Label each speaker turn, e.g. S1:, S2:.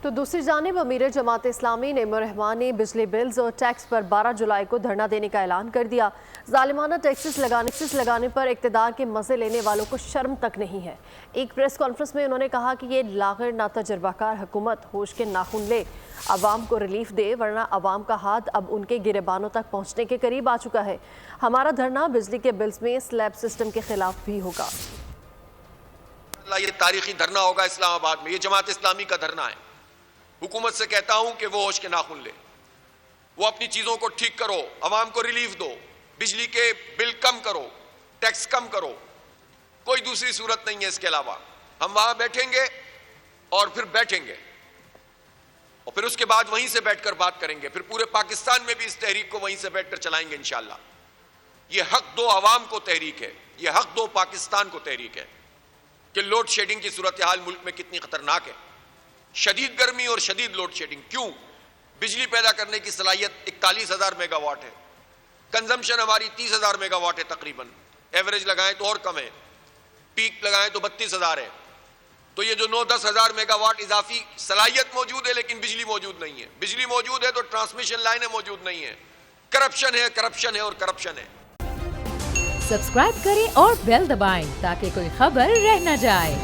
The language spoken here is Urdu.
S1: تو دوسری جانب امیر جماعت اسلامی نعیم الرحمان نے بجلی بلز اور ٹیکس پر 12 جولائی کو دھرنا دینے کا اعلان کر دیا۔ ظالمانہ ٹیکسز لگانے پر اقتدار کے مزے لینے والوں کو شرم تک نہیں ہے۔ ایک پریس کانفرنس میں انہوں نے کہا کہ یہ لاغر ناتجربہ کار حکومت ہوش کے ناخن لے، عوام کو ریلیف دے، ورنہ عوام کا ہاتھ اب ان کے گریبانوں تک پہنچنے کے قریب آ چکا ہے۔ ہمارا دھرنا بجلی کے بلز میں سلیب سسٹم کے خلاف بھی ہوگا۔
S2: یہ تاریخی دھرنا ہوگا اسلام آباد میں، یہ جماعت اسلامی کا دھرنا ہے۔ حکومت سے کہتا ہوں کہ وہ ہوش کے ناخن لے، وہ اپنی چیزوں کو ٹھیک کرو، عوام کو ریلیف دو، بجلی کے بل کم کرو، ٹیکس کم کرو، کوئی دوسری صورت نہیں ہے اس کے علاوہ۔ ہم وہاں بیٹھیں گے اور پھر بیٹھیں گے اور پھر اس کے بعد وہیں سے بیٹھ کر بات کریں گے، پھر پورے پاکستان میں بھی اس تحریک کو وہیں سے بیٹھ کر چلائیں گے انشاءاللہ۔ یہ حق دو عوام کو تحریک ہے، یہ حق دو پاکستان کو تحریک ہے کہ لوڈ شیڈنگ کی صورتحال ملک میں کتنی خطرناک ہے۔ شدید گرمی اور شدید لوڈ شیڈنگ کیوں؟ بجلی پیدا کرنے کی صلاحیت 41,000 میگا واٹ ہے، کنزمپشن ہماری 30,000 میگا واٹ ہے تقریباً، ایوریج لگائیں تو اور کم ہے، پیک لگائیں تو 32,000 ہے۔ تو یہ جو 9-10 ہزار میگا واٹ اضافی صلاحیت موجود ہے لیکن بجلی موجود نہیں ہے۔ بجلی موجود ہے تو ٹرانسمیشن لائنیں موجود نہیں ہیں۔ کرپشن ہے، کرپشن ہے اور کرپشن ہے۔
S3: سبسکرائب کریں اور بیل دبائیں تاکہ کوئی خبر رہ نہ جائے۔